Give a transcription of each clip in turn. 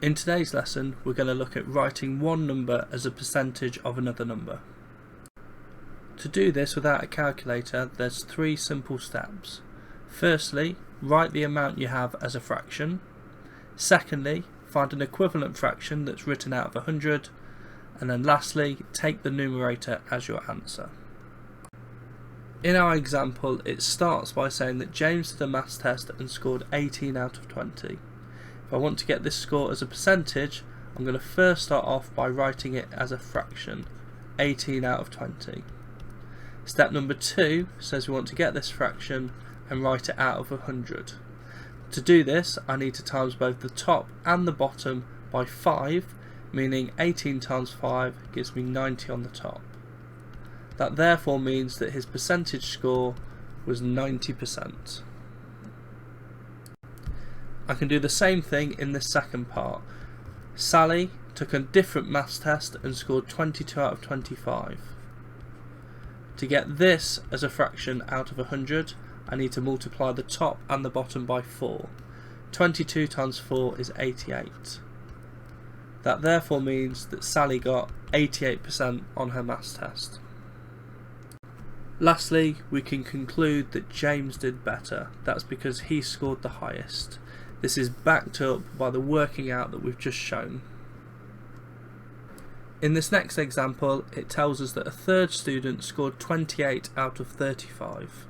In today's lesson, we're going to look at writing one number as a percentage of another number. To do this without a calculator, there's three simple steps. Firstly, write the amount you have as a fraction. Secondly, find an equivalent fraction that's written out of 100. And then lastly, take the numerator as your answer. In our example, it starts by saying that James did a maths test and scored 18 out of 20. If I want to get this score as a percentage, I'm going to first start off by writing it as a fraction, 18 out of 20. Step number 2 says we want to get this fraction and write it out of 100. To do this, I need to times both the top and the bottom by 5, meaning 18 times 5 gives me 90 on the top. That therefore means that his percentage score was 90%. I can do the same thing in this second part. Sally took a different maths test and scored 22 out of 25. To get this as a fraction out of 100, I need to multiply the top and the bottom by 4. 22 times 4 is 88. That therefore means that Sally got 88% on her maths test. Lastly, we can conclude that James did better. That's because he scored the highest. This is backed up by the working out that we've just shown. In this next example, it tells us that a third student scored 28 out of 35.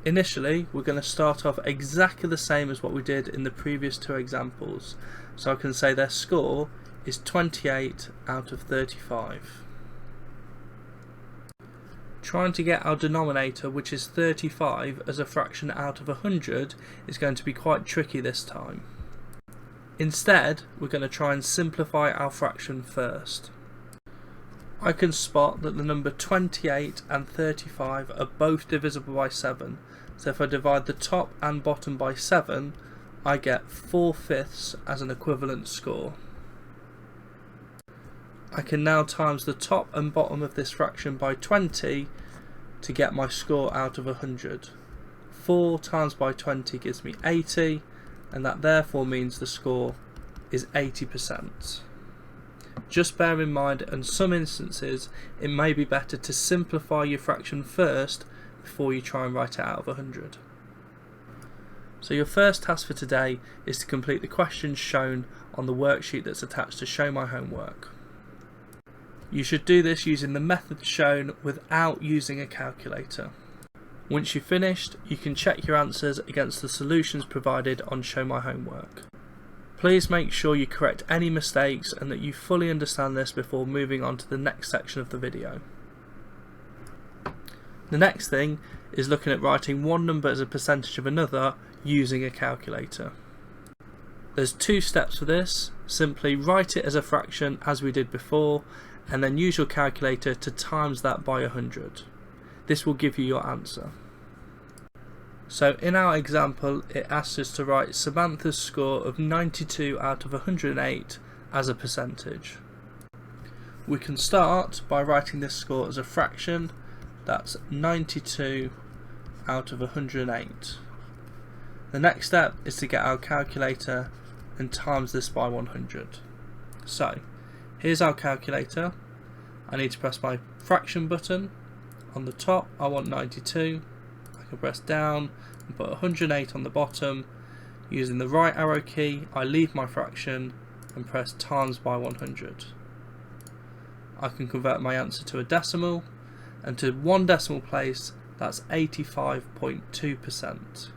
Initially, we're going to start off exactly the same as what we did in the previous two examples. So I can say their score is 28 out of 35. Trying to get our denominator, which is 35, as a fraction out of 100 is going to be quite tricky this time. Instead, we're going to try and simplify our fraction first. I can spot that the number 28 and 35 are both divisible by 7, so if I divide the top and bottom by 7, I get 4/5 as an equivalent score. I can now times the top and bottom of this fraction by 20 to get my score out of 100. 4 times by 20 gives me 80, and that therefore means the score is 80%. Just bear in mind, in some instances, it may be better to simplify your fraction first before you try and write it out of 100. So your first task for today is to complete the questions shown on the worksheet that's attached to Show My Homework. You should do this using the method shown without using a calculator. Once you've finished, you can check your answers against the solutions provided on Show My Homework. Please make sure you correct any mistakes and that you fully understand this before moving on to the next section of the video. The next thing is looking at writing one number as a percentage of another using a calculator. There's two steps for this. Simply write it as a fraction as we did before, and then use your calculator to times that by 100. This will give you your answer. So in our example, it asks us to write Samantha's score of 92 out of 108 as a percentage. We can start by writing this score as a fraction. That's 92 out of 108. The next step is to get our calculator and times this by 100. So here's our calculator. I need to press my fraction button. On the top I want 92. I can press down and put 108 on the bottom. Using the right arrow key, I leave my fraction and press times by 100. I can convert my answer to a decimal, and to one decimal place that's 85.2%.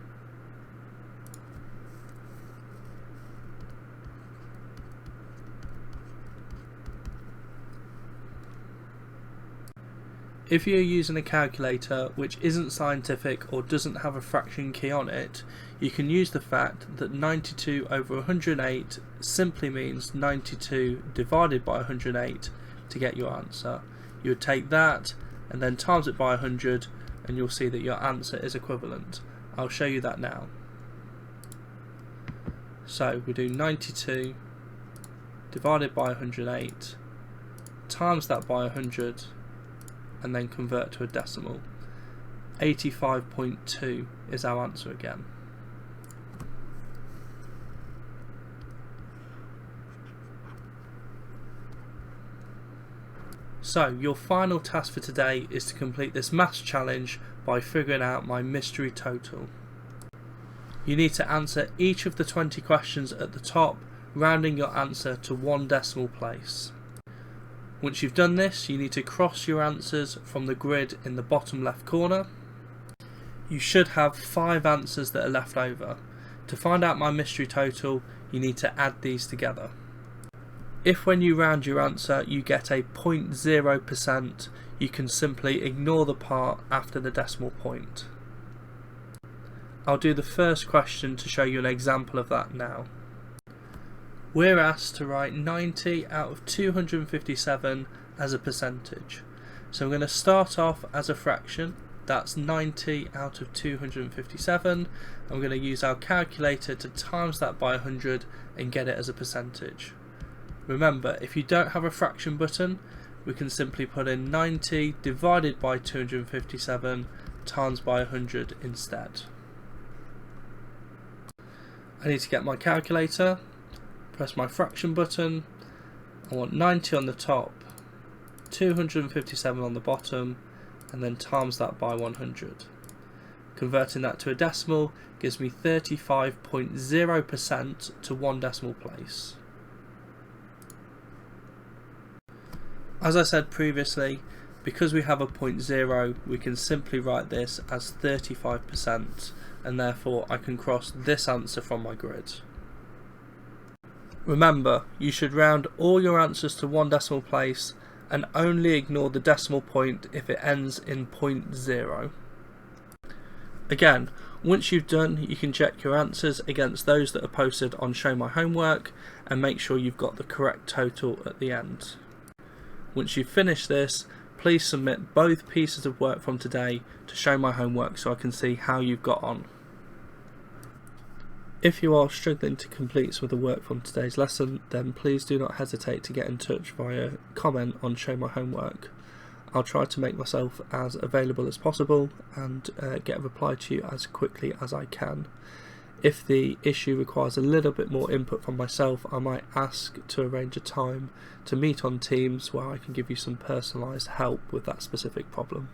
If you're using a calculator which isn't scientific or doesn't have a fraction key on it, you can use the fact that 92 over 108 simply means 92 divided by 108 to get your answer. You would take that and then times it by 100 and you'll see that your answer is equivalent. I'll show you that now. So we do 92 divided by 108 times that by 100 and then convert to a decimal. 85.2 is our answer again. So your final task for today is to complete this maths challenge by figuring out my mystery total. You need to answer each of the 20 questions at the top, rounding your answer to 1 decimal place. Once you've done this, you need to cross your answers from the grid in the bottom left corner. You should have 5 answers that are left over. To find out my mystery total, you need to add these together. If when you round your answer you get a 0.0%, you can simply ignore the part after the decimal point. I'll do the first question to show you an example of that now. We're asked to write 90 out of 257 as a percentage. So I'm going to start off as a fraction, that's 90 out of 257. I'm going to use our calculator to times that by 100 and get it as a percentage. Remember, if you don't have a fraction button, we can simply put in 90 divided by 257 times by 100 instead. I need to get my calculator, press my fraction button. I want 90 on the top, 257 on the bottom, and then times that by 100. Converting that to a decimal gives me 35.0% to 1 decimal place. As I said previously, because we have a 0.0, we can simply write this as 35%, and therefore I can cross this answer from my grid. Remember, you should round all your answers to 1 decimal place and only ignore the decimal point if it ends in 0.0. Again, once you've done, you can check your answers against those that are posted on Show My Homework and make sure you've got the correct total at the end. Once you've finished this, please submit both pieces of work from today to Show My Homework so I can see how you've got on. If you are struggling to complete some of the work from today's lesson, then please do not hesitate to get in touch via comment on Show My Homework. I'll try to make myself as available as possible and get a reply to you as quickly as I can. If the issue requires a little bit more input from myself, I might ask to arrange a time to meet on Teams where I can give you some personalised help with that specific problem.